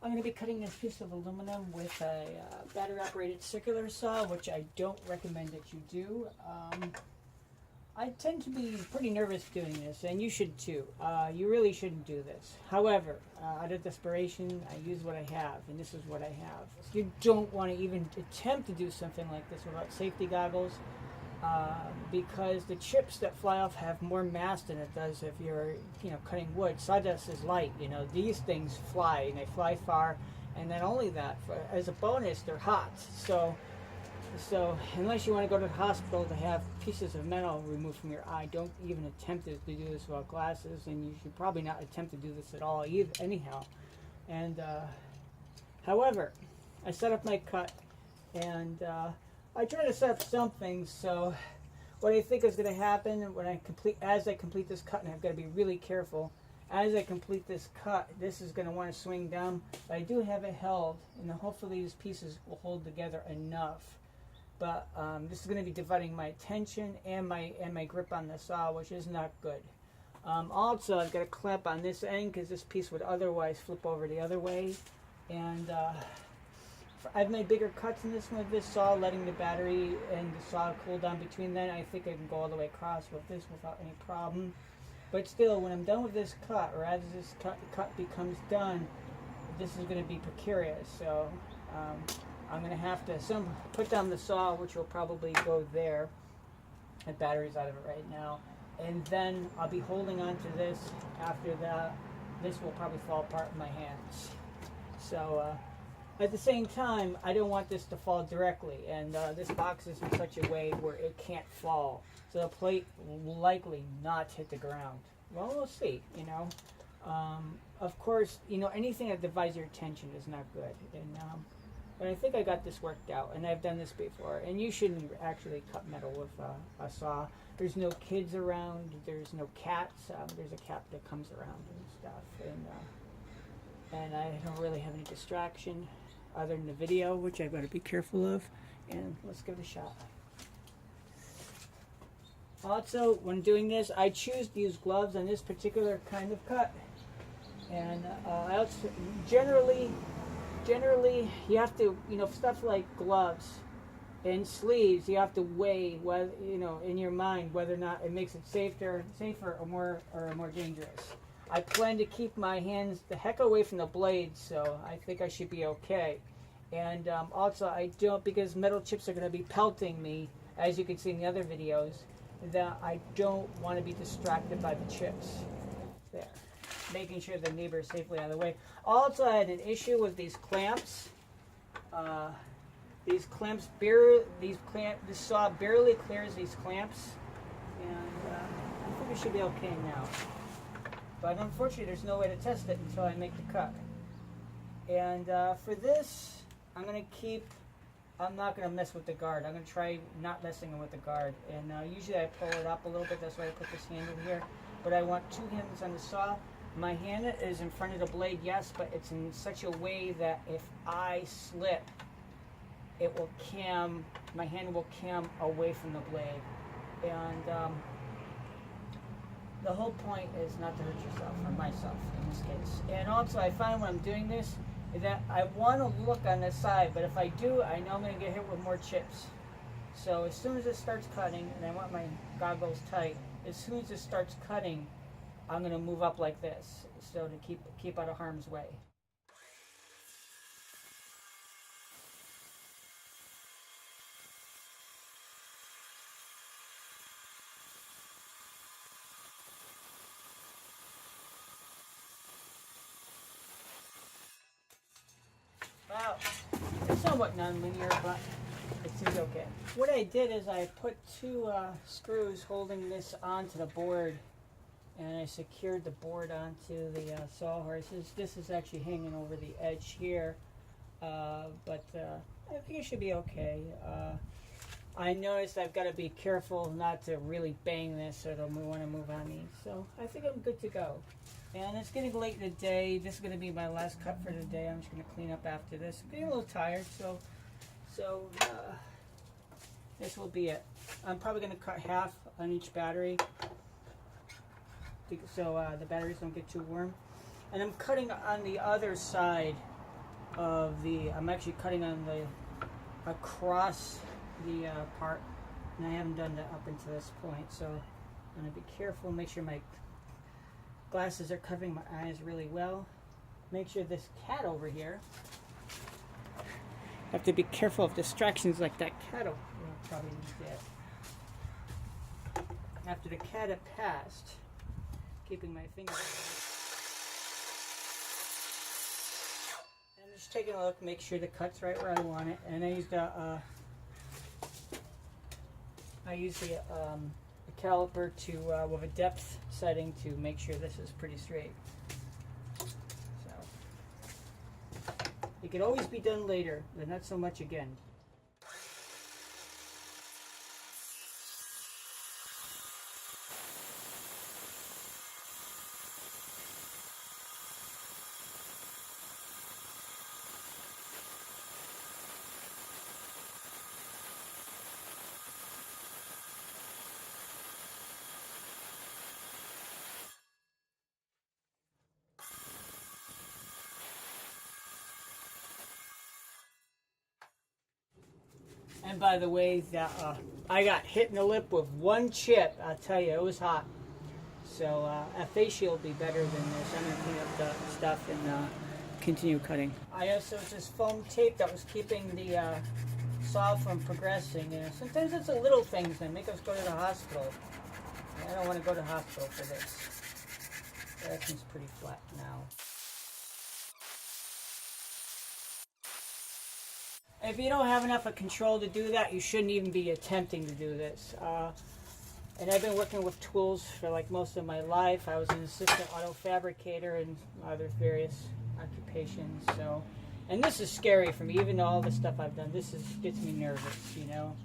I'm going to be cutting this piece of aluminum with a battery operated circular saw, which I don't recommend that you do. I tend to be pretty nervous doing this, and you should too. You really shouldn't do this. However, out of desperation, I use what I have, and this is what I have. So you don't want to even attempt to do something like this without safety goggles, because the chips that fly off have more mass than it does if you're, cutting wood. Sawdust is light. These things fly, and they fly far, and not only that, as a bonus, they're hot. So unless you want to go to the hospital to have pieces of metal removed from your eye, don't even attempt to do this without glasses, and you should probably not attempt to do this at all either, anyhow. And however, I set up my cut, and I try to set up something. So what I think is going to happen as I complete this cut, and I've got to be really careful, as I complete this cut, this is going to want to swing down, but I do have it held, and hopefully these pieces will hold together enough. But this is going to be dividing my attention and my grip on the saw, which is not good. Also, I've got a clamp on this end because this piece would otherwise flip over the other way. And I've made bigger cuts in this one with this saw, letting the battery and the saw cool down between them. I think I can go all the way across with this without any problem. But still, when I'm done with this cut, or as this cut becomes done, this is going to be precarious. So I'm going to have to put down the saw, which will probably go there. The battery's out of it right now. And then I'll be holding on to this. After that, this will probably fall apart in my hands. So at the same time, I don't want this to fall directly. And this box is in such a way where it can't fall. So the plate will likely not hit the ground. Well, we'll see, Of course, anything that divides your attention is not good. And but I think I got this worked out, and I've done this before. And you shouldn't actually cut metal with a saw. There's no kids around. There's no cats. There's a cat that comes around and stuff. And I don't really have any distraction other than the video, which I've got to be careful of. And let's give it a shot. Also, when doing this, I choose to use gloves on this particular kind of cut. And I also generally, you have to, stuff like gloves and sleeves, you have to weigh whether, in your mind whether or not it makes it safer or more dangerous. I plan to keep my hands the heck away from the blades, so I think I should be okay. And also, I don't, because metal chips are going to be pelting me, as you can see in the other videos, that I don't want to be distracted by the chips. There. Making sure the neighbor is safely out of the way. Also, I had an issue with these clamps. This saw barely clears these clamps, and I think it should be okay now. But unfortunately, there's no way to test it until I make the cut. And for this, I'm not going to mess with the guard. I'm going to try not messing with the guard. And usually I pull it up a little bit. That's why I put this handle here. But I want two hands on the saw. My hand is in front of the blade, yes, but it's in such a way that if I slip, my hand will cam away from the blade. And the whole point is not to hurt yourself, or myself in this case. And also, I find when I'm doing this, that I want to look on this side, but if I do, I know I'm going to get hit with more chips. So as soon as it starts cutting, and I want my goggles tight, as soon as it starts cutting, I'm going to move up like this, so to keep out of harm's way. Well, it's somewhat non-linear, but it seems okay. What I did is I put two screws holding this onto the board, and I secured the board onto the sawhorses. This is actually hanging over the edge here, but I think it should be okay. I noticed I've got to be careful not to really bang this, so it'll want to move on me. So I think I'm good to go. And it's getting late in the day. This is going to be my last cut for the day. I'm just going to clean up after this. I'm getting a little tired, so this will be it. I'm probably going to cut half on each battery, so the batteries don't get too warm. And I'm cutting on the other side of the, I'm actually cutting on the, across the part, and I haven't done that up until this point, so I'm going to be careful, make sure my glasses are covering my eyes really well. Make sure this cat over here, have to be careful of distractions like that cat over here. Probably need that. After the cat had passed, keeping my finger. And just taking a look, make sure the cut's right where I want it. And I used a caliper to with a depth setting to make sure this is pretty straight. So it can always be done later, but not so much again. And by the way, I got hit in the lip with one chip. I'll tell you, it was hot. So a face shield will be better than this. I'm going to clean up the stuff and continue cutting. I also used this foam tape that was keeping the saw from progressing. Sometimes it's the little things that make us go to the hospital. I don't want to go to the hospital for this. That seems pretty flat now. If you don't have enough of control to do that, you shouldn't even be attempting to do this. And I've been working with tools for like most of my life. I was an assistant auto fabricator and other various occupations. So, and this is scary for me. Even though all the stuff I've done, gets me nervous, you know.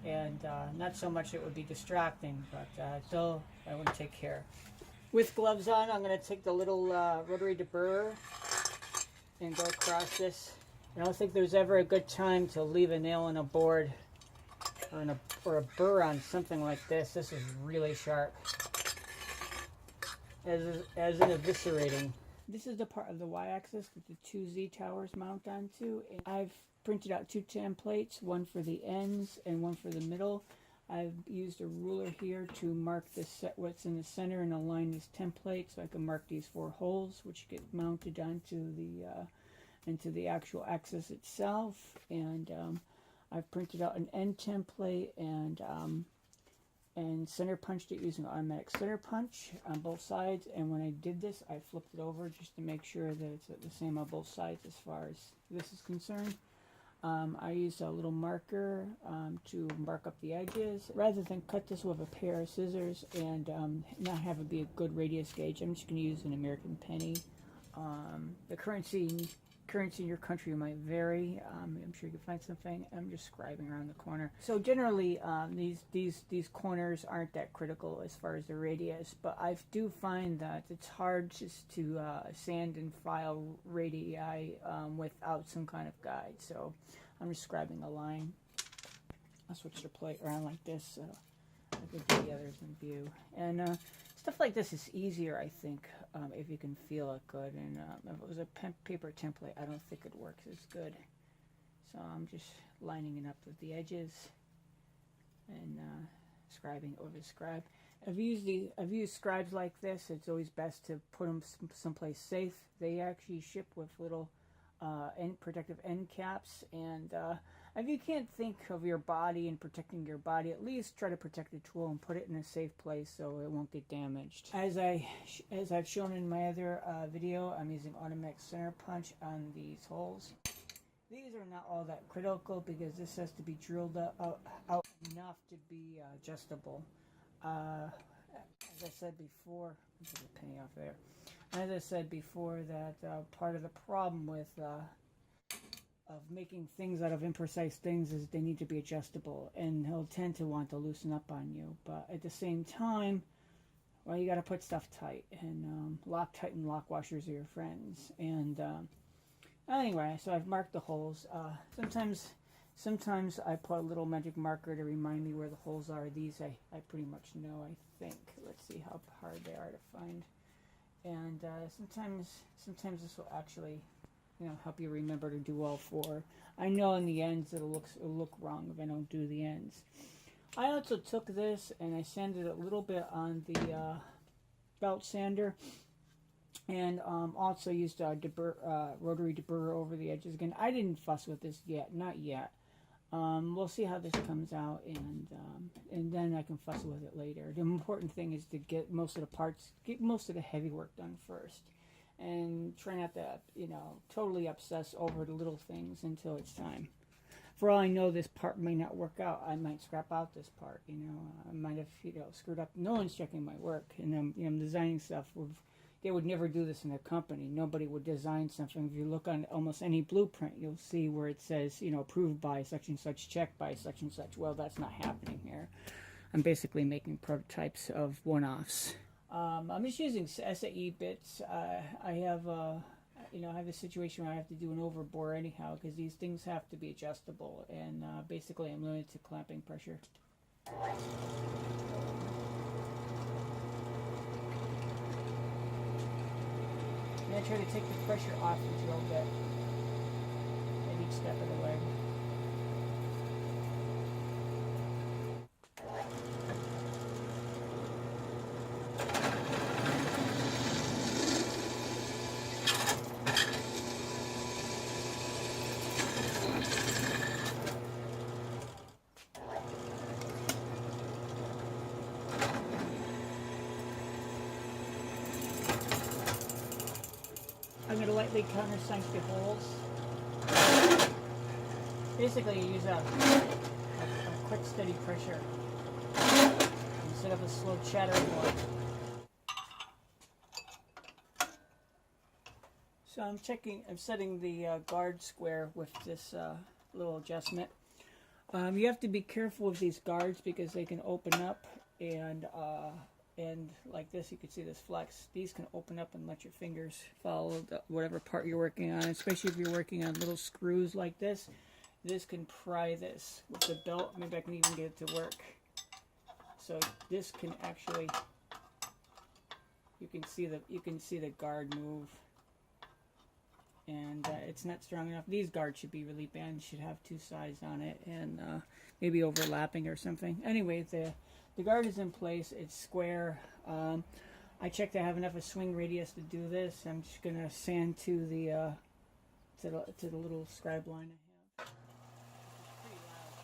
And not so much it would be distracting, but still I want to take care. With gloves on, I'm going to take the little rotary deburrer and go across this. I don't think there's ever a good time to leave a nail in a board or a burr on something like this. This is really sharp, as in eviscerating. This is the part of the y-axis that the two Z towers mount onto. And I've printed out two templates, one for the ends and one for the middle. I've used a ruler here to mark what's in the center and align this template so I can mark these 4 holes, which get mounted onto the into the actual axis itself. And I've printed out an end template and center punched it using automatic center punch on both sides. And when I did this, I flipped it over just to make sure that it's the same on both sides as far as this is concerned. I used a little marker to mark up the edges. Rather than cut this with a pair of scissors and not have it be a good radius gauge, I'm just going to use an American penny. The currency in your country might vary. I'm sure you can find something. I'm just scribing around the corner. So generally, these corners aren't that critical as far as the radius, but I do find that it's hard just to sand and file radii without some kind of guide. So I'm just scribing a line. I'll switch the plate around like this so I can get the others in view. And stuff like this is easier, I think, if you can feel it good. And if it was a paper template, I don't think it works as good. So I'm just lining it up with the edges and scribing over the scribe. I've used scribes like this. It's always best to put them someplace safe. They actually ship with little protective end caps, and if you can't think of your body and protecting your body, at least try to protect the tool and put it in a safe place so it won't get damaged. As I've shown in my other video, I'm using automatic center punch on these holes. These are not all that critical because this has to be drilled out enough to be adjustable. As I said before, I'll put a penny off there. As I said before, that part of the problem with of making things out of imprecise things is they need to be adjustable, and he'll tend to want to loosen up on you. But at the same time, well, you got to put stuff tight, and Loctite and lock washers are your friends. And anyway, so I've marked the holes. Sometimes I put a little magic marker to remind me where the holes are. These I pretty much know, I think. Let's see how hard they are to find. And sometimes this will actually help you remember to do all four. I know in the ends it'll look wrong if I don't do the ends. I also took this and I sanded it a little bit on the belt sander, and also used rotary deburrer over the edges again. I didn't fuss with this yet, not yet. We'll see how this comes out, and then I can fuss with it later. The important thing is to get most of the parts, get most of the heavy work done first, and try not to, totally obsess over the little things until it's time. For all I know, this part may not work out. I might scrap out this part. I might have, screwed up. No one's checking my work, and I'm designing stuff. They would never do this in a company. Nobody would design something. If you look on almost any blueprint, you'll see where it says, approved by such and such, checked by such and such. Well, that's not happening here. I'm basically making prototypes of one-offs. I'm just using SAE bits. I have a situation where I have to do an overbore anyhow, because these things have to be adjustable, and basically I'm limited to clamping pressure. And I try to take the pressure off the drill bit at each step of the way. I'm going to lightly countersink the holes. Basically, you use a quick, steady pressure instead of a slow chattering one. So I'm setting the guard square with this little adjustment. You have to be careful with these guards because they can open up, and like this, you can see this flex. These can open up and let your fingers follow whatever part you're working on, especially if you're working on little screws like this. This can pry this with the belt. Maybe I can even get it to work. So this can actually, you can see the guard move, and it's not strong enough. These guards should be really bent. Should have two sides on it, and maybe overlapping or something. Anyway, the guard is in place. It's square. I checked I have enough of swing radius to do this. I'm just gonna sand to the little scribe line I have. It's pretty loud.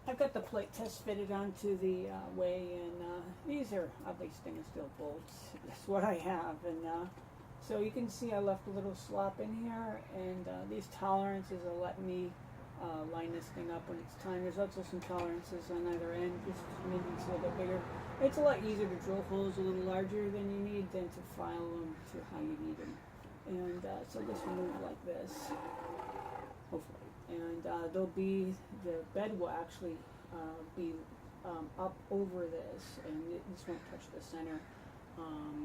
I've got the plate test fitted onto the way, and these are oddly stainless steel bolts. That's what I have, and so you can see I left a little slop in here, and these tolerances will let me line this thing up when it's time. There's also some tolerances on either end, just maybe it's a little bit bigger. It's a lot easier to drill holes a little larger than you need than to file them to how you need them. And so this will move like this, hopefully. And the bed will actually be up over this, and this won't touch the center.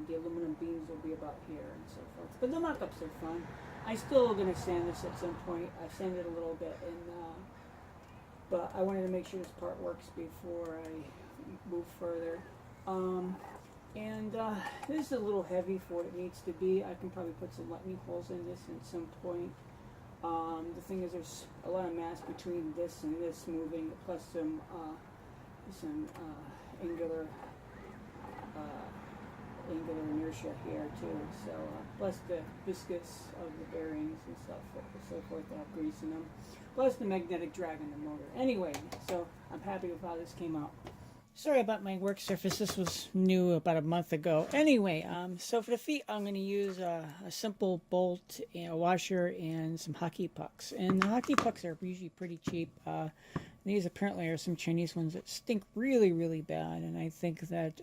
The aluminum beams will be about here and so forth. But the mock-ups are fun. I'm still going to sand this at some point. I sanded a little bit, but I wanted to make sure this part works before I move further. This is a little heavy for what it needs to be. I can probably put some lightning holes in this at some point. The thing is, there's a lot of mass between this and this moving, plus some angular inertia here too. So plus the viscous of the bearings and so forth that have grease in them, plus the magnetic drag on the motor. Anyway, so I'm happy with how this came out. Sorry about my work surface. This was new about a month ago. Anyway, so for the feet, I'm going to use a simple bolt, a washer, and some hockey pucks. And the hockey pucks are usually pretty cheap. These apparently are some Chinese ones that stink really, really bad. And I think that,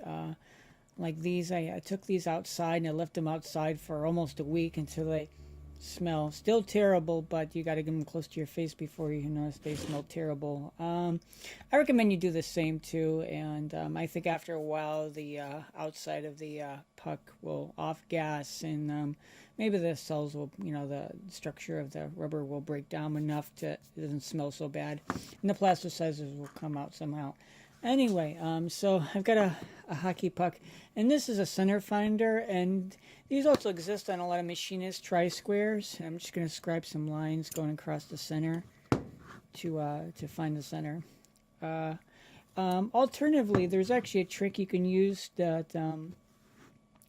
like these, I took these outside and I left them outside for almost a week until they smell. Still terrible, but you got to get them close to your face before you notice they smell terrible. I recommend you do the same too, and I think after a while the outside of the puck will off gas, and maybe the cells will, the structure of the rubber will break down enough to it doesn't smell so bad, and the plasticizers will come out somehow. Anyway, so I've got a hockey puck, and this is a center finder, and these also exist on a lot of machinist tri-squares. I'm just going to scribe some lines going across the center to find the center. Alternatively, there's actually a trick you can use that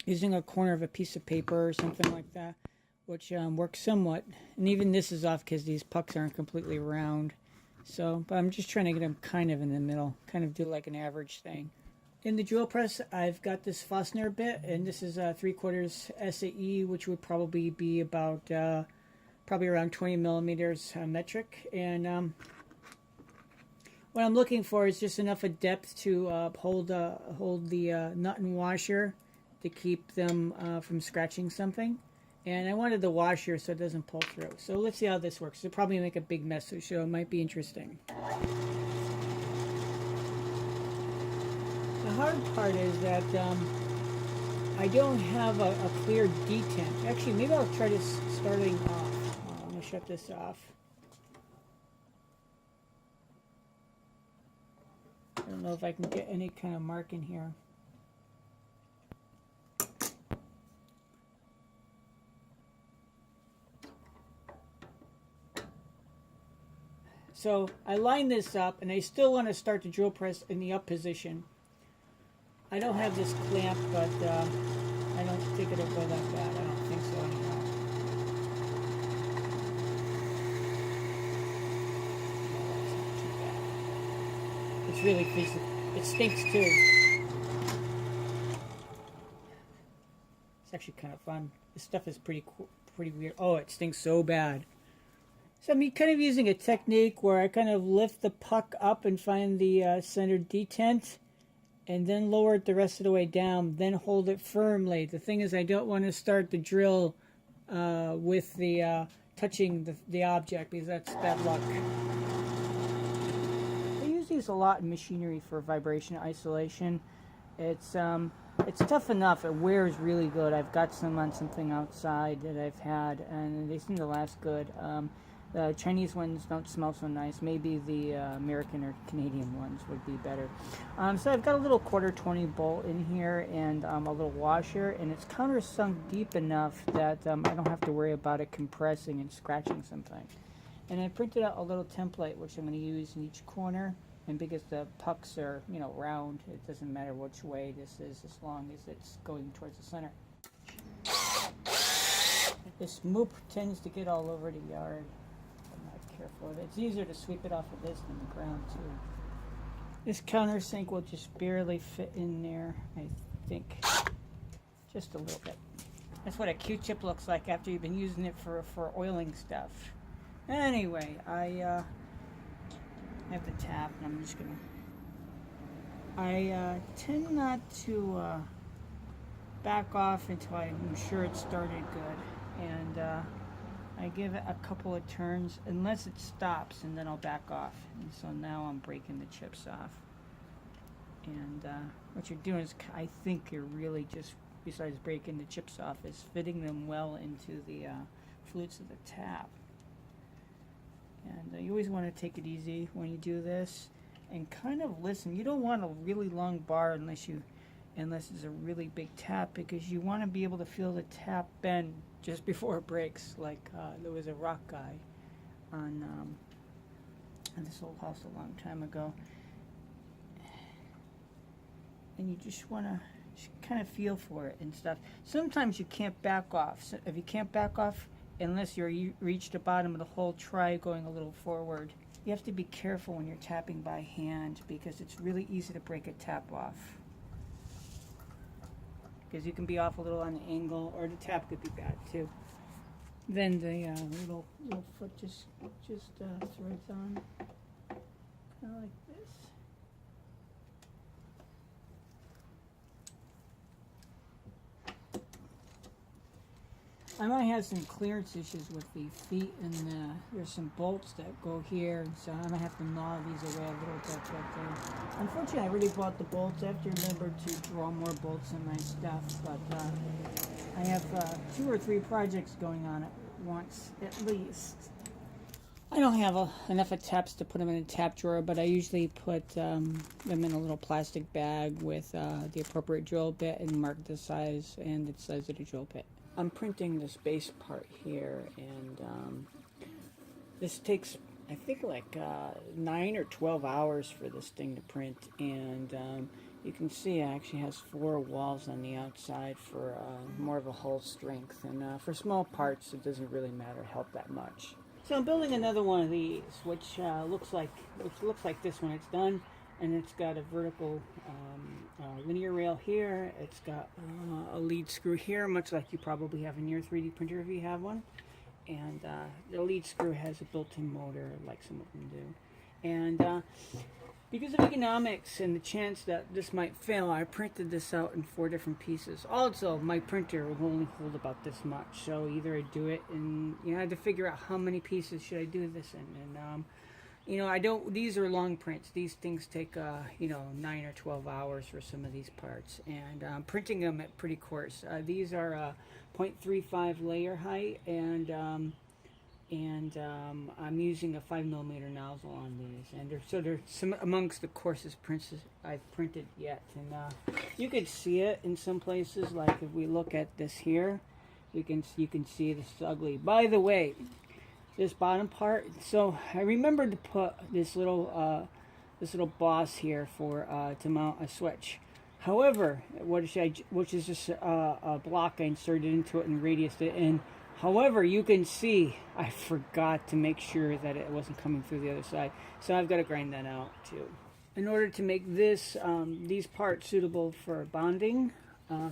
using a corner of a piece of paper or something like that, which works somewhat. And even this is off because these pucks aren't completely round. So, but I'm just trying to get them kind of in the middle, kind of do like an average thing. In the drill press, I've got this Fosner bit, and this is a 3/4 SAE, which would probably be about probably around 20 millimeters metric. And what I'm looking for is just enough of depth to hold the nut and washer to keep them from scratching something. And I wanted the washer so it doesn't pull through. So let's see how this works. It'll probably make a big mess, so it might be interesting. The hard part is that I don't have a clear detent. Actually, maybe I'll try this starting off. I'm going to shut this off. I don't know if I can get any kind of mark in here. So I line this up, and I still want to start the drill press in the up position. I don't have this clamp, but I don't think it'll go that bad. I don't think so anyhow. No, that's not too bad. It's really physical. It stinks too. It's actually kind of fun. This stuff is pretty weird. Oh, it stinks so bad. So I'm kind of using a technique where I kind of lift the puck up and find the center detent, and then lower it the rest of the way down, then hold it firmly. The thing is, I don't want to start the drill with the touching the object, because that's bad luck. I use these a lot in machinery for vibration isolation. It's tough enough. It wears really good. I've got some on something outside that I've had, and they seem to last good. The Chinese ones don't smell so nice. Maybe the American or Canadian ones would be better. So I've got a little 1/4-20 bolt in here, and a little washer, and it's countersunk deep enough that I don't have to worry about it compressing and scratching something. And I printed out a little template, which I'm going to use in each corner. And because the pucks are, round, it doesn't matter which way this is as long as it's going towards the center. This moop tends to get all over the yard. Careful of it. It's easier to sweep it off of this than the ground too. This countersink will just barely fit in there, I think. Just a little bit. That's what a Q-tip looks like after you've been using it for oiling stuff. Anyway, I have the tap, and I'm just gonna. I tend not to back off until I'm sure it started good, and I give it a couple of turns, unless it stops, and then I'll back off. And so now I'm breaking the chips off. And what you're doing is, I think you're really just, besides breaking the chips off, is fitting them well into the flutes of the tap. And you always want to take it easy when you do this, and kind of listen. You don't want a really long bar unless it's a really big tap, because you want to be able to feel the tap bend just before it breaks. Like there was a rock guy on this old house a long time ago, and you just want to kind of feel for it and stuff. Sometimes you can't back off. So if you can't back off unless you reach the bottom of the hole, try going a little forward. You have to be careful when you're tapping by hand, because it's really easy to break a tap off. Because you can be off a little on the angle, or the tap could be bad too. Then the little foot just threads on, kind of like this. I might have some clearance issues with the feet, and there's some bolts that go here, so I might have to gnaw these away a little bit. But unfortunately, I really bought the bolts. I have to remember to draw more bolts in my stuff. But I have 2 or 3 projects going on at once, at least. I don't have enough of taps to put them in a tap drawer, but I usually put them in a little plastic bag with the appropriate drill bit and mark the size and the size of the drill bit. I'm printing this base part here, and this takes, I think, like 9 or 12 hours for this thing to print. And you can see it actually has 4 walls on the outside for more of a hull strength. And for small parts, it doesn't really help that much. So I'm building another one of these, which looks like this when it's done. And it's got a vertical linear rail here. It's got a lead screw here, much like you probably have in your 3D printer if you have one. And the lead screw has a built-in motor, like some of them do. And because of economics and the chance that this might fail, I printed this out in 4 different pieces. Also, my printer will only hold about this much, so either I do it, and I had to figure out how many pieces should I do this in. And these are long prints. These things take, 9 or 12 hours for some of these parts. And printing them at pretty coarse. These are 0.35 layer height, and I'm using a 5mm nozzle on these. And they're some amongst the coarsest prints I've printed yet. And you could see it in some places, like if we look at this here, you can see this is ugly. By the way, this bottom part, so I remembered to put this little boss here for to mount a switch. However, which is just a block I inserted into it and radiused it in. However, you can see I forgot to make sure that it wasn't coming through the other side, so I've got to grind that out too. In order to make this these parts suitable for bonding,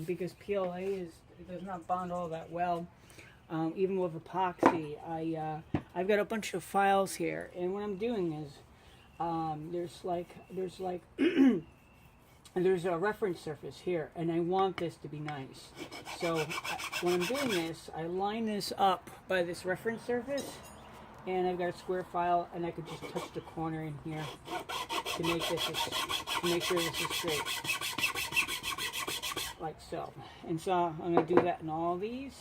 because PLA does not bond all that well. Even with epoxy, I've got a bunch of files here, and what I'm doing is there's a reference surface here, and I want this to be nice. So when I'm doing this, I line this up by this reference surface, and I've got a square file, and I could just touch the corner in here to make sure this is straight, like so. And so I'm going to do that in all these.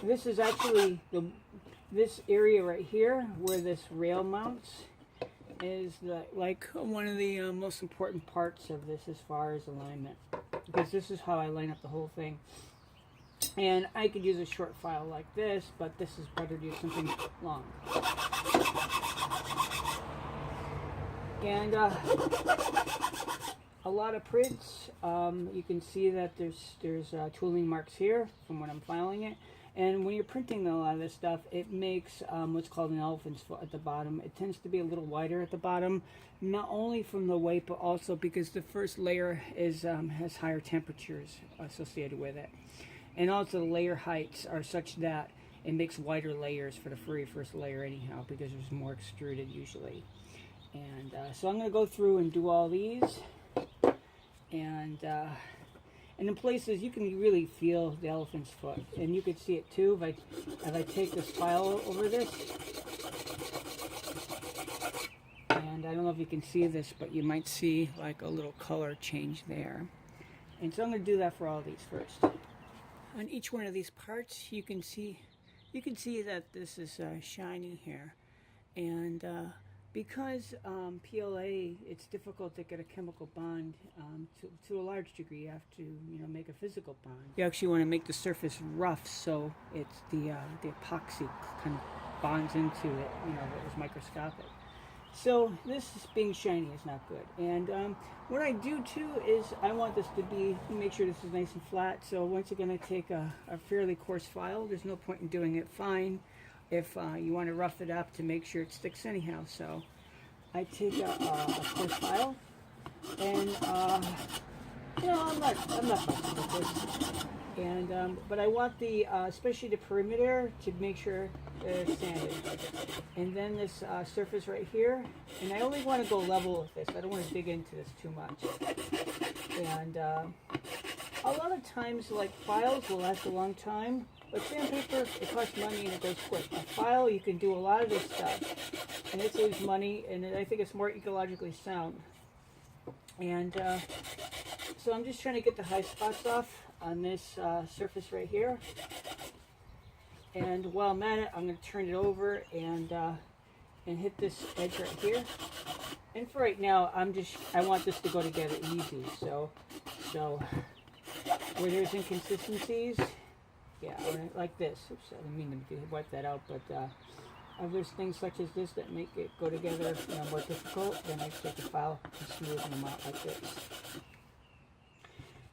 This is actually this area right here where this rail mounts is like one of the most important parts of this as far as alignment, because this is how I line up the whole thing. And I could use a short file like this, but this is better to use something long. And a lot of prints, you can see that there's tooling marks here from when I'm filing it. And when you're printing a lot of this stuff, it makes what's called an elephant's foot at the bottom. It tends to be a little wider at the bottom, not only from the weight, but also because the first layer has higher temperatures associated with it. And also the layer heights are such that it makes wider layers for the very first layer anyhow, because there's more extruded usually. And so I'm going to go through and do all these. And in places you can really feel the elephant's foot, and you can see it too if I take this file over this. And I don't know if you can see this, but you might see like a little color change there. And so I'm going to do that for all these first. On each one of these parts, you can see that this is shiny here, and because PLA, it's difficult to get a chemical bond. To a large degree, you have to make a physical bond. You actually want to make the surface rough, so it's the epoxy kind of bonds into it. That was microscopic. So this being shiny is not good. And what I do too is I want this to make sure this is nice and flat. So once again, I take a fairly coarse file. There's no point in doing it fine if you want to rough it up to make sure it sticks anyhow. So I take a coarse file, and I'm not fussy with this. And but I want especially the perimeter to make sure it's sanded. And then this surface right here, and I only want to go level with this. I don't want to dig into this too much. And a lot of times, like, files will last a long time, but sandpaper, it costs money and it goes quick. A file, you can do a lot of this stuff, and it saves money, and I think it's more ecologically sound. And so I'm just trying to get the high spots off on this surface right here. And while I'm at it, I'm going to turn it over and hit this edge right here. And for right now, I want this to go together easy. So where there's inconsistencies, yeah, like this. Oops, I didn't mean to wipe that out, but if there's things such as this that make it go together, more difficult, then I take the file and smooth them out like this.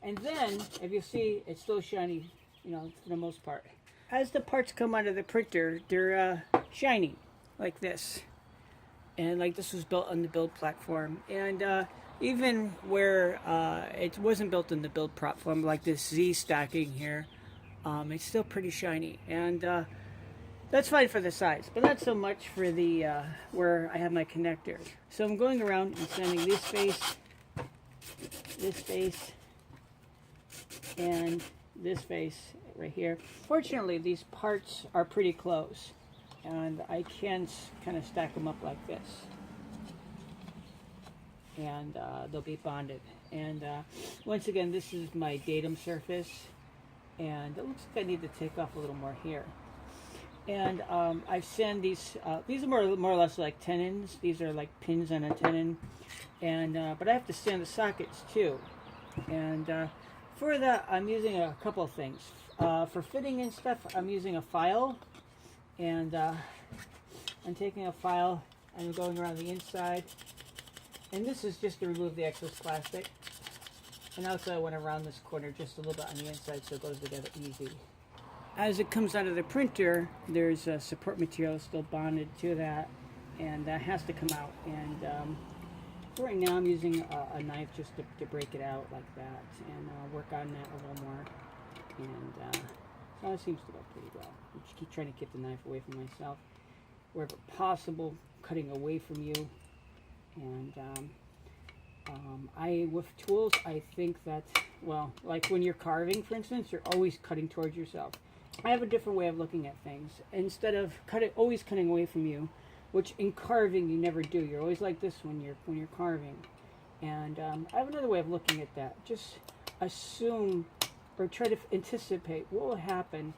And then, if you see, it's still shiny, for the most part. As the parts come out of the printer, they're shiny, like this. And like this was built on the build platform. And even where it wasn't built on the build platform, like this Z stacking here, it's still pretty shiny. And that's fine for the size, but not so much for the where I have my connectors. So I'm going around and sanding this face, and this face right here. Fortunately, these parts are pretty close, and I can kind of stack them up like this, and they'll be bonded. And once again, this is my datum surface, and it looks like I need to take off a little more here. And I sand these are more or less like tenons. These are like pins on a tenon, and but I have to sand the sockets too. And for that, I'm using a couple of things. For fitting and stuff, I'm using a file, and I'm taking a file and I'm going around the inside. And this is just to remove the excess plastic. And also I went around this corner just a little bit on the inside so it goes together easy. As it comes out of the printer, there's support material still bonded to that, and that has to come out. And for right now, I'm using a knife just to break it out like that, and work on that a little more. And so it seems to go pretty well. I just keep trying to keep the knife away from myself, wherever possible, cutting away from you. And with tools, I think that, well, like when you're carving, for instance, you're always cutting towards yourself. I have a different way of looking at things. Instead of always cutting away from you, which in carving you never do. You're always like this when you're carving. And I have another way of looking at that. Just assume or try to anticipate what will happen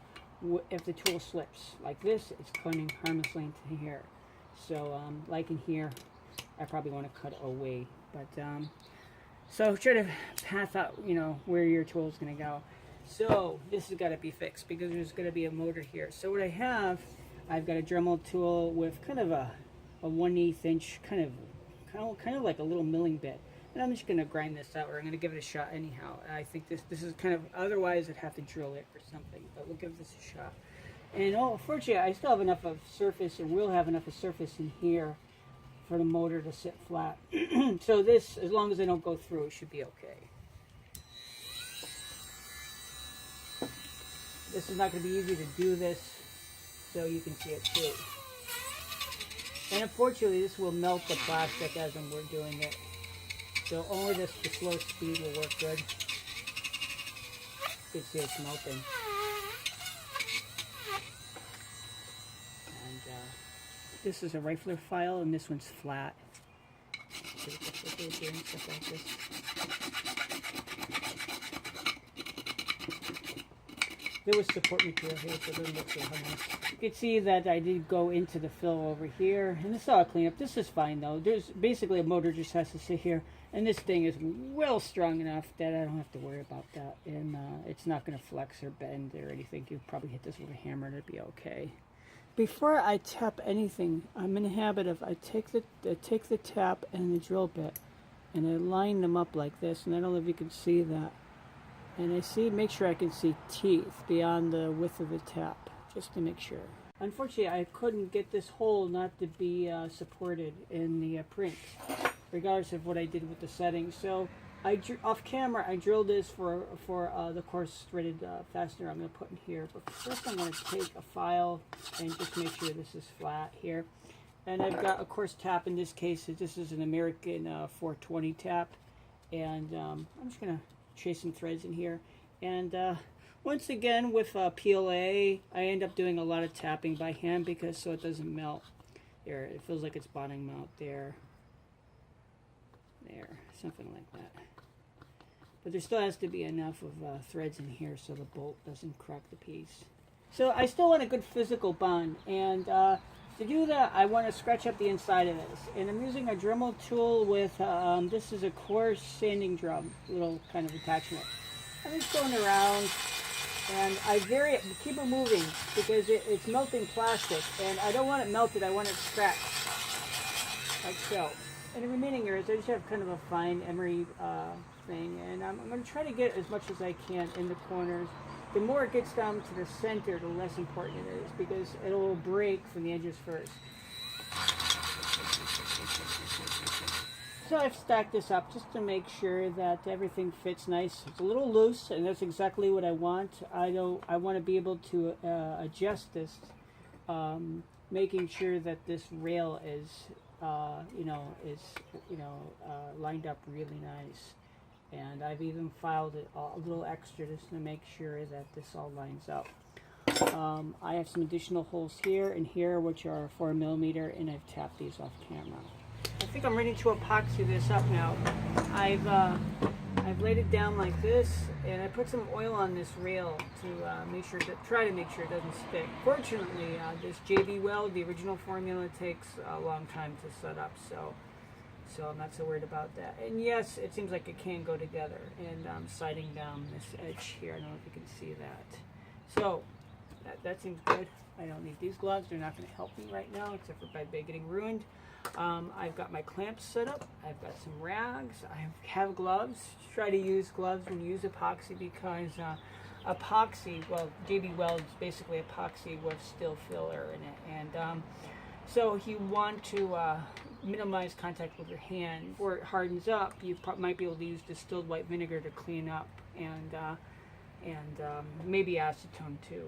if the tool slips. Like this, it's cutting harmlessly into here. So like in here, I probably want to cut away. But so try to path out, where your tool is going to go. So this has got to be fixed because there's going to be a motor here. So what I've got a Dremel tool with kind of a 1/8 inch, kind of like a little milling bit. And I'm just going to grind this out, or I'm going to give it a shot anyhow. I think this is kind of, otherwise I'd have to drill it or something, but we'll give this a shot. And fortunately, I still have enough of surface, or will have enough of surface in here for the motor to sit flat. So this, as long as I don't go through, it should be okay. This is not going to be easy to do this, so you can see it too. And unfortunately, this will melt the plastic as we're doing it. So only the slow speed will work good. You can see it's melting. And this is a rifler file, and this one's flat. Doing stuff like this. There was support material here, so it doesn't look so harmless. You can see that I did go into the fill over here, and this is all clean up. This is fine though. There's basically a motor just has to sit here, and this thing is well strong enough that I don't have to worry about that, and it's not going to flex or bend or anything. You probably hit this with a hammer and it'd be okay. Before I tap anything, I'm in the habit of I take the tap and the drill bit, and I line them up like this, and I don't know if you can see that. And make sure I can see teeth beyond the width of the tap, just to make sure. Unfortunately, I couldn't get this hole not to be supported in the print, regardless of what I did with the settings. So off camera, I drilled this for the coarse threaded fastener I'm going to put in here. But first I'm going to take a file and just make sure this is flat here. And I've got a coarse tap in this case. This is an American 420 tap. And I'm just going to chase some threads in here. And once again, with PLA, I end up doing a lot of tapping by hand because so it doesn't melt. There, it feels like it's bottoming out there. There, something like that. But there still has to be enough of threads in here so the bolt doesn't crack the piece. So I still want a good physical bond, and to do that, I want to scratch up the inside of this. And I'm using a Dremel tool with, this is a coarse sanding drum, little kind of attachment. I'm just going around, and I vary it, keep it moving, because it's melting plastic, and I don't want it melted, I want it scratched, like so. In the remaining areas, I just have kind of a fine emery thing, and I'm going to try to get as much as I can in the corners. The more it gets down to the center, the less important it is, because it'll break from the edges first. So I've stacked this up just to make sure that everything fits nice. It's a little loose, and that's exactly what I want. I want to be able to adjust this, making sure that this rail is, lined up really nice. And I've even filed it a little extra just to make sure that this all lines up. I have some additional holes here and here, which are 4mm, and I've tapped these off camera. I think I'm ready to epoxy this up now. I've laid it down like this, and I put some oil on this rail to try to make sure it doesn't stick. Fortunately, this JB Weld, the original formula, takes a long time to set up, so I'm not so worried about that. And yes, it seems like it can go together. And I'm sighting down this edge here. I don't know if you can see that. So that seems good. I don't need these gloves. They're not going to help me right now, except for by getting ruined. I've got my clamps set up. I've got some rags. I have gloves. Try to use gloves when you use epoxy, because epoxy, well, JB Weld is basically epoxy with still filler in it. And so you want to minimize contact with your hand. Before it hardens up, you might be able to use distilled white vinegar to clean up, and maybe acetone too.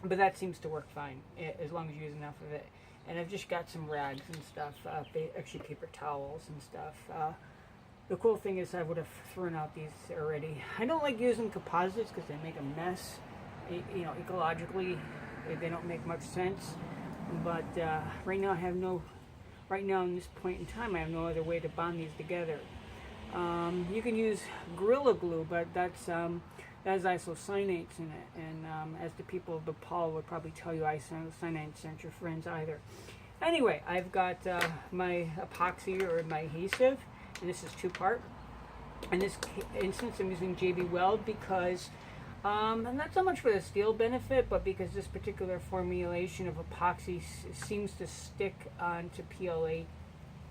But that seems to work fine as long as you use enough of it. And I've just got some rags and stuff, actually paper towels and stuff. The cool thing is I would have thrown out these already. I don't like using composites because they make a mess. Ecologically, they don't make much sense. But right now in this point in time, I have no other way to bond these together. You can use Gorilla Glue, but that has isocyanates in it, and as the people of Bhopal would probably tell you, isocyanates aren't your friends either. Anyway, I've got my epoxy or my adhesive, and this is two-part. In this instance, I'm using JB Weld because, not so much for the steel benefit, but because this particular formulation of epoxy seems to stick onto PLA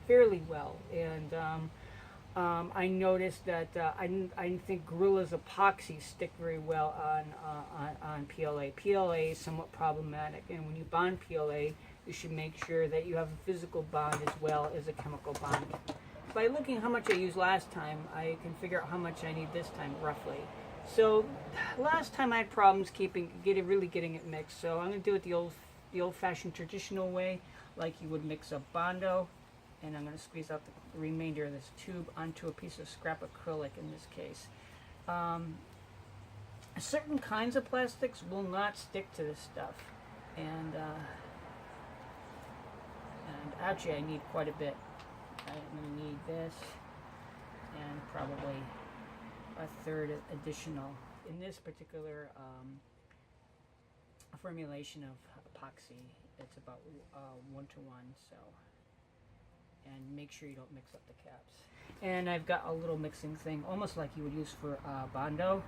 fairly well. And I noticed that I didn't think Gorilla's epoxy stick very well on PLA. PLA is somewhat problematic, and when you bond PLA, you should make sure that you have a physical bond as well as a chemical bond. By looking how much I used last time, I can figure out how much I need this time, roughly. So last time I had problems really getting it mixed, so I'm going to do it the old-fashioned traditional way, like you would mix up Bondo. And I'm going to squeeze out the remainder of this tube onto a piece of scrap acrylic in this case. Certain kinds of plastics will not stick to this stuff. And actually I need quite a bit. I'm going to need this and probably a third additional. In this particular formulation of epoxy, it's about 1 to 1, so. And make sure you don't mix up the caps. And I've got a little mixing thing, almost like you would use for Bondo.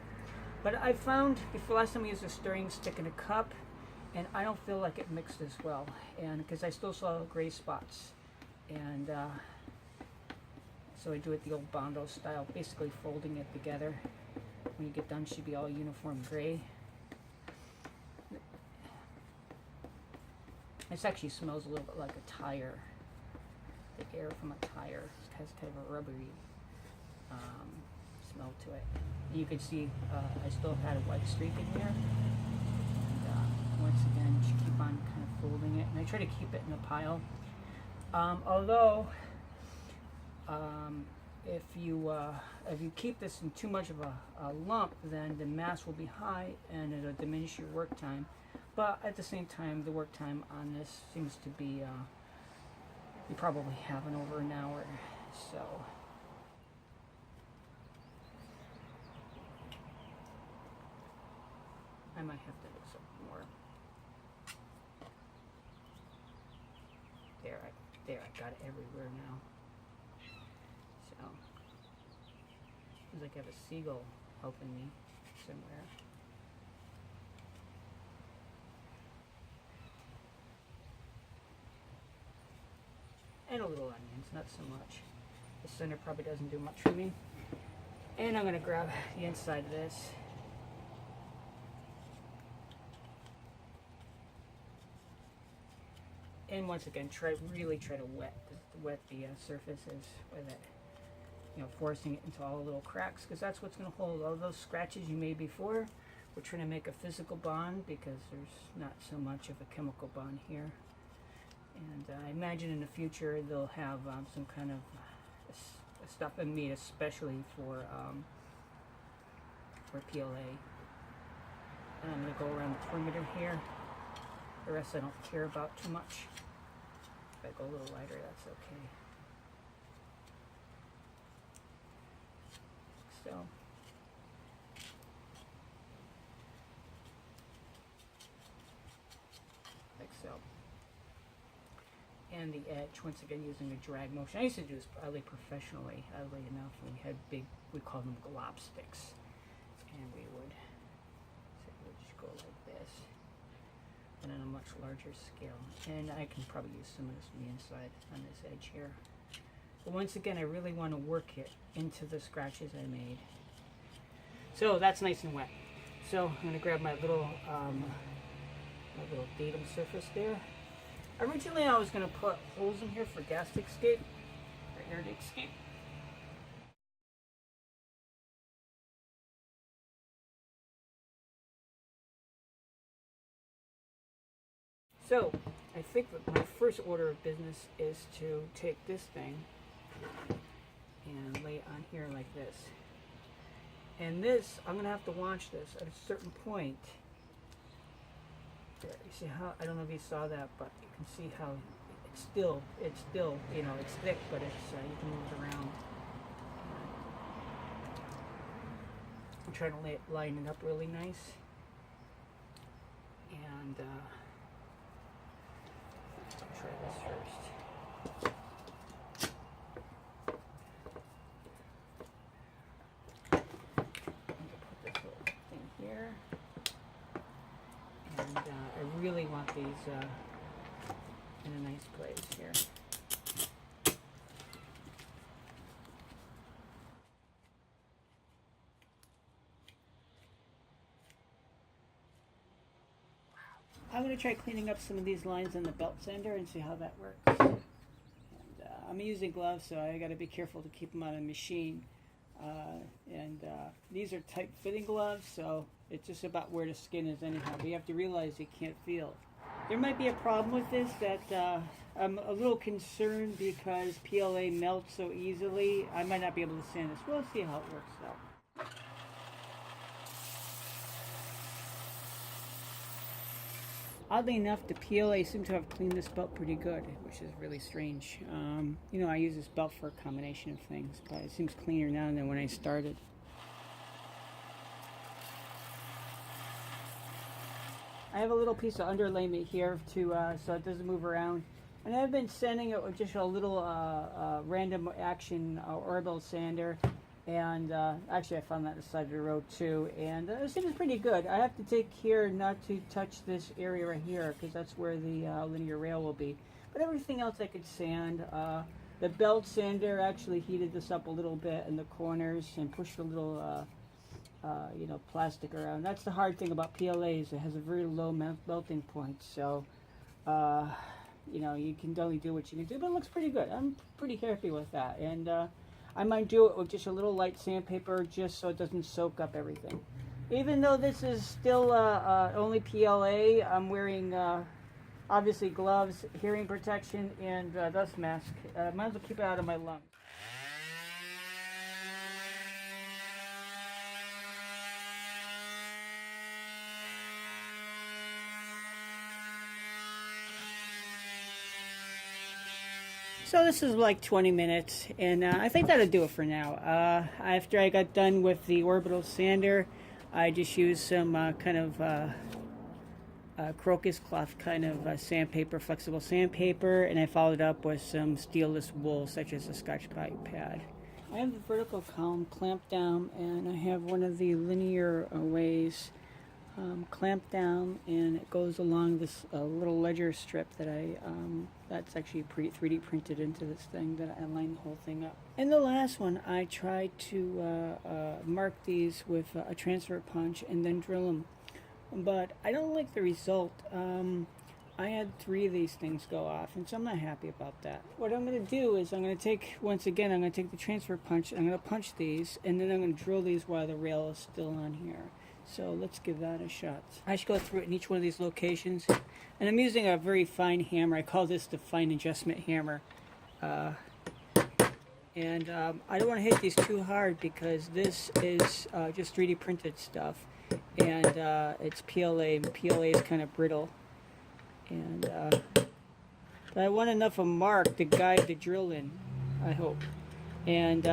But I found, last time I used a stirring stick in a cup, and I don't feel like it mixed as well. And because I still saw gray spots. And so I do it the old Bondo style, basically folding it together. When you get done, it should be all uniform gray. This actually smells a little bit like a tire. The air from a tire has kind of a rubbery smell to it. You can see I still had a white streak in here. And once again, just keep on kind of folding it. And I try to keep it in a pile. Although if you keep this in too much of a lump, then the mass will be high and it'll diminish your work time. But at the same time, the work time on this seems to be, you probably have over an hour. So I might have to do something more. There, I got it everywhere now. So, seems like I have a seagull helping me somewhere. And a little onions, not so much. The center probably doesn't do much for me. And I'm gonna grab the inside of this. And once again, really try to wet the surfaces with it. You know, forcing it into all the little cracks, because that's what's going to hold all those scratches you made before. We're trying to make a physical bond because there's not so much of a chemical bond here. And I imagine in the future they'll have some kind of stuff made especially for PLA. And I'm going to go around the perimeter here. The rest I don't care about too much. If I go a little lighter, that's okay. So. Like so. And the edge, once again, using a drag motion. I used to do this probably professionally, oddly enough. We had we called them glob sticks. And we would just go like this. And on a much larger scale. And I can probably use some of this on the inside on this edge here. But once again, I really want to work it into the scratches I made. So that's nice and wet. So I'm going to grab my little datum surface there. Originally I was going to put holes in here for gas to escape, or air to escape. So, I think that my first order of business is to take this thing and lay it on here like this. And this, I'm going to have to watch this at a certain point. There, you see how, I don't know if you saw that, but you can see how it's still, you know, it's thick, but it's, you can move it around. I'm trying to line it up really nice. And, try this first. I'm going to put this little thing here. And I really want these in a nice place here. I'm going to try cleaning up some of these lines on the belt sander and see how that works. And, I'm using gloves, so I got to be careful to keep them on a machine. These are tight fitting gloves, so it's just about where the skin is anyhow. But you have to realize you can't feel. There might be a problem with this that I'm a little concerned because PLA melts so easily. I might not be able to sand this. We'll see how it works though. Oddly enough, the PLA seems to have cleaned this belt pretty good, which is really strange. You know, I use this belt for a combination of things, but it seems cleaner now than when I started. I have a little piece of underlayment here to so it doesn't move around. And I've been sanding it with just a little random action orbital sander. And actually I found that on the side of the road too, and it seems pretty good. I have to take care not to touch this area right here because that's where the linear rail will be. But everything else I could sand. The belt sander actually heated this up a little bit in the corners and pushed a little you know, plastic around. That's the hard thing about PLAs. It has a very low melting point, so you know, you can only do what you can do, but it looks pretty good. I'm pretty happy with that. And I might do it with just a little light sandpaper just so it doesn't soak up everything. Even though this is still only PLA, I'm wearing obviously gloves, hearing protection, and dust mask. Might as well keep it out of my lungs. So this is like 20 minutes, and I think that'll do it for now. After I got done with the orbital sander, I just used some kind of crocus cloth kind of sandpaper, flexible sandpaper, and I followed up with some steelless wool, such as a Scotch Brite pad. I have the vertical column clamped down, and I have one of the linear ways clamped down, and it goes along this little ledger strip that that's actually 3D printed into this thing that I line the whole thing up. In the last one, I tried to mark these with a transfer punch and then drill them, but I don't like the result. I had 3 of these things go off, and so I'm not happy about that. What I'm going to do is I'm going to take the transfer punch, I'm going to punch these, and then I'm going to drill these while the rail is still on here. So let's give that a shot. I should go through it in each one of these locations. And I'm using a very fine hammer. I call this the fine adjustment hammer. I don't want to hit these too hard because this is just 3D printed stuff. And it's PLA, and PLA is kind of brittle. And but I want enough of a mark to guide the drill in, I hope. And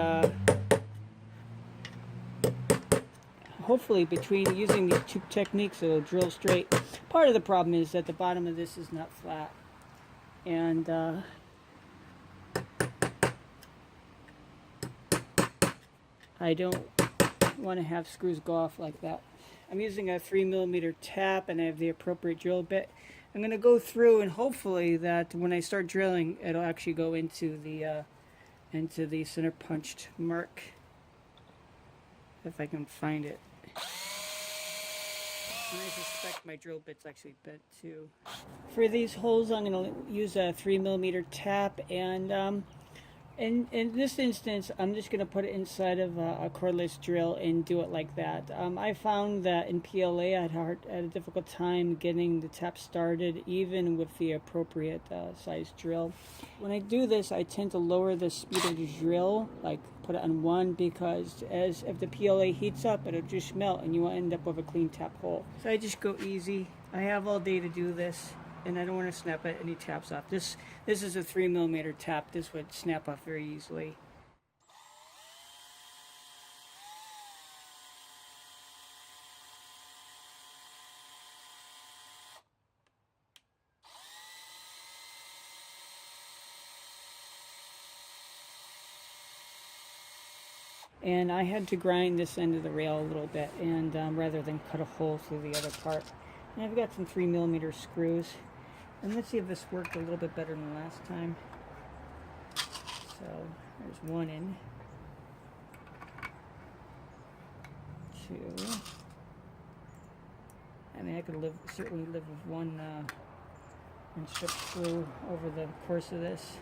hopefully between using these 2 techniques it'll drill straight. Part of the problem is that the bottom of this is not flat, and I don't want to have screws go off like that. I'm using a 3mm tap, and I have the appropriate drill bit. I'm going to go through, and hopefully that when I start drilling it'll actually go into the center punched mark, if I can find it. And I suspect my drill bit's actually bent too. For these holes, I'm going to use a 3mm tap, and in this instance, I'm just going to put it inside of a cordless drill and do it like that. I found that in PLA, I had a difficult time getting the tap started, even with the appropriate size drill. When I do this, I tend to lower the speed of the drill, like put it on 1, because if the PLA heats up, it'll just melt, and you will end up with a clean tap hole. So I just go easy. I have all day to do this, and I don't want to snap any taps off. This is a 3mm tap. This would snap off very easily. And I had to grind this end of the rail a little bit, and rather than cut a hole through the other part. And I've got some 3mm screws. And let's see if this worked a little bit better than last time. So there's 1 in. 2. I mean, I could certainly live with one strip screw over the course of this.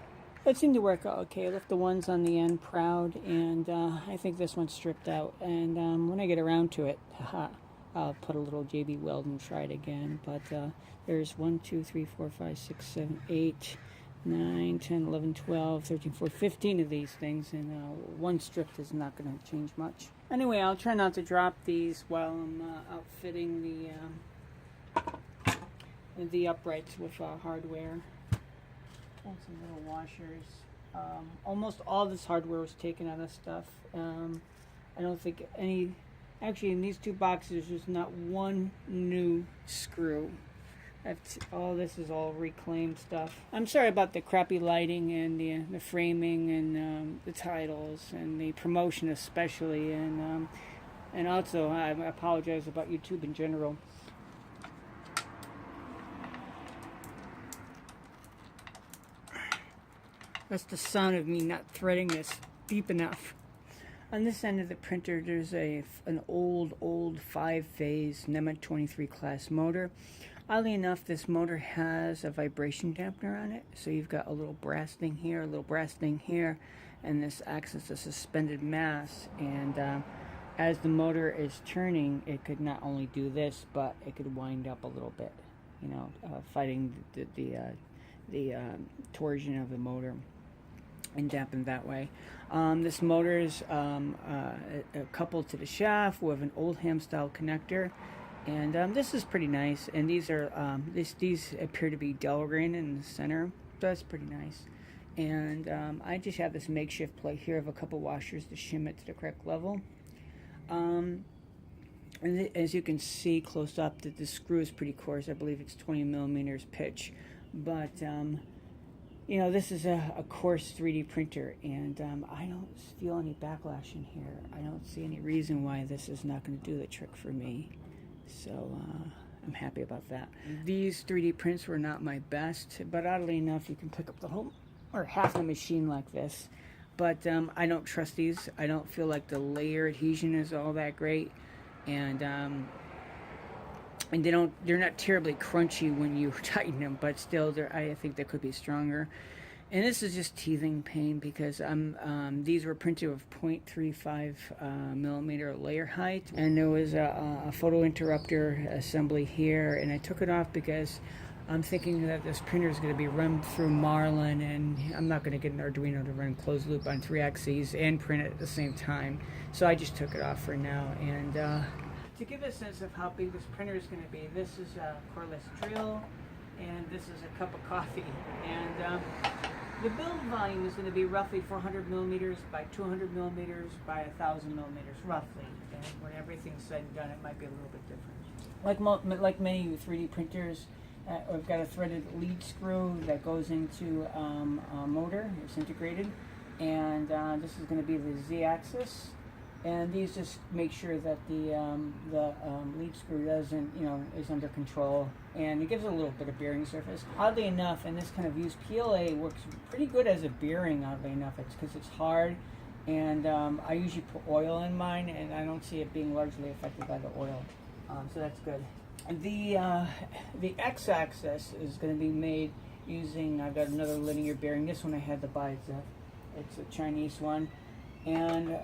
It seemed to work out okay. I left the ones on the end proud, and I think this one's stripped out. And when I get around to it, I'll put a little JB weld and try it again. But there's 1, 2, 3, 4, 5, 6, 7, 8, 9, 10, 11, 12, 13, 14, 15 of these things, and 1 strip is not going to change much. Anyway, I'll try not to drop these while I'm outfitting the uprights with hardware. And some little washers. Almost all this hardware was taken out of stuff. I don't think any... Actually, in these 2 boxes, there's not 1 new screw. All this is all reclaimed stuff. I'm sorry about the crappy lighting and the framing and the titles and the promotion especially, and also I apologize about YouTube in general. That's the sound of me not threading this deep enough. On this end of the printer, there's an old 5-phase NEMA 23 class motor. Oddly enough, this motor has a vibration dampener on it. So you've got a little brass thing here, a little brass thing here, and this acts as a suspended mass. And as the motor is turning, it could not only do this, but it could wind up a little bit, fighting the torsion of the motor, and dampen that way. This motor is coupled to the shaft with an Oldham style connector, and this is pretty nice. And these are these appear to be Delrin in the center. That's pretty nice. And I just have this makeshift plate here of a couple washers to shim it to the correct level. And as you can see close up, that the screw is pretty coarse. I believe it's 20 millimeters pitch. But, you know, this is a coarse 3D printer, and I don't feel any backlash in here. I don't see any reason why this is not going to do the trick for me. So, I'm happy about that. These 3D prints were not my best, but oddly enough, you can pick up the whole or half the machine like this. But I don't trust these. I don't feel like the layer adhesion is all that great, and they're not terribly crunchy when you tighten them, but still, I think they could be stronger. And this is just teething pain because these were printed with 0.35 millimeter layer height, and there was a photo interrupter assembly here, and I took it off because I'm thinking that this printer is going to be run through Marlin, and I'm not going to get an Arduino to run closed loop on 3 axes and print it at the same time. So I just took it off for now. And to give a sense of how big this printer is going to be, this is a cordless drill, and this is a cup of coffee. And the build volume is going to be roughly 400 millimeters by 200 millimeters by 1,000 millimeters, roughly. And when everything's said and done, it might be a little bit different. Like many 3D printers, we've got a threaded lead screw that goes into a motor. It's integrated, and this is going to be the Z-axis. And these just make sure that the lead screw doesn't, is under control, and it gives it a little bit of bearing surface. Oddly enough, in this kind of use, PLA works pretty good as a bearing. Oddly enough, it's because it's hard, and I usually put oil in mine, and I don't see it being largely affected by the oil, so that's good. The X-axis is going to be made using. I've got another linear bearing. This one I had to buy. It's a Chinese one, and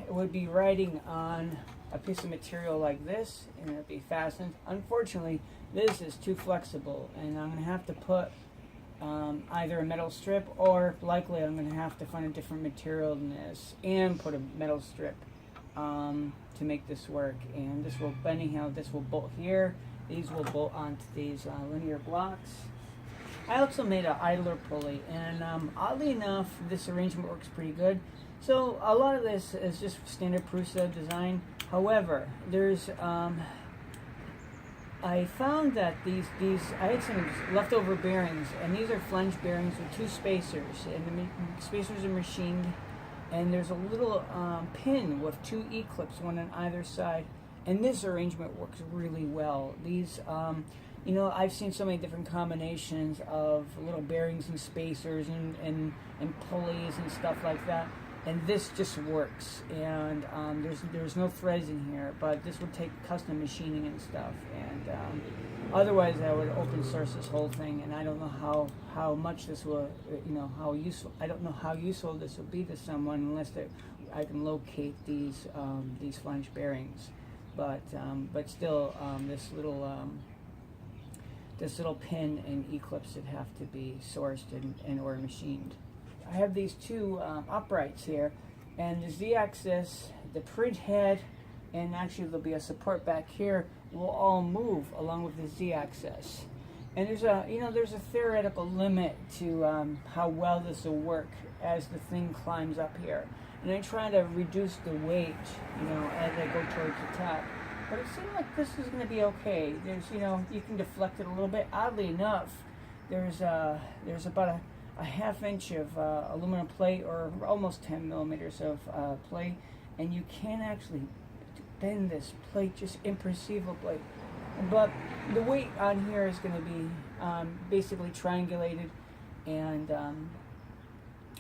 it would be riding on a piece of material like this, and it would be fastened. Unfortunately, this is too flexible, and I'm going to have to put either a metal strip, or likely I'm going to have to find a different material than this and put a metal strip to make this work. And this will, anyhow, this will bolt here. These will bolt onto these linear blocks. I also made an idler pulley, and oddly enough, this arrangement works pretty good. So a lot of this is just standard Prusa design. However, there's I found that these I had some leftover bearings, and these are flange bearings with 2 spacers, and the spacers are machined, and there's a little pin with 2 E-clips, one on either side, and this arrangement works really well. These I've seen so many different combinations of little bearings and spacers and pulleys and stuff like that. And this just works, and there's no threads in here, but this would take custom machining and stuff, and otherwise I would open source this whole thing, and I don't know how much this will, how useful, I don't know how useful this will be to someone unless I can locate these flange bearings, but still, this little pin and E-clips would have to be sourced and or machined. I have these 2 uprights here, and the Z-axis, the print head, and actually there'll be a support back here, will all move along with the Z-axis. And there's a theoretical limit to how well this will work as the thing climbs up here. And I try to reduce the weight, as I go towards the top. But it seems like this is going to be okay. There's, you can deflect it a little bit. Oddly enough, there's about a ½ inch of aluminum plate, or almost 10 millimeters of plate, and you can actually bend this plate just imperceptibly. But the weight on here is going to be basically triangulated, and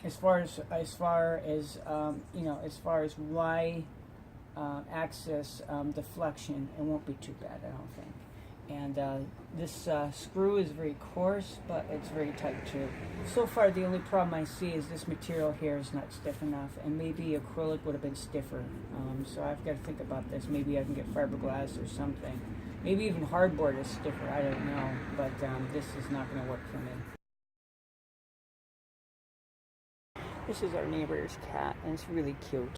as far as Y axis deflection, it won't be too bad, I don't think. And this screw is very coarse, but it's very tight too. So far, the only problem I see is this material here is not stiff enough, and maybe acrylic would have been stiffer. So I've got to think about this. Maybe I can get fiberglass or something. Maybe even hardboard is stiffer, I don't know. But this is not going to work for me. This is our neighbor's cat, and it's really cute.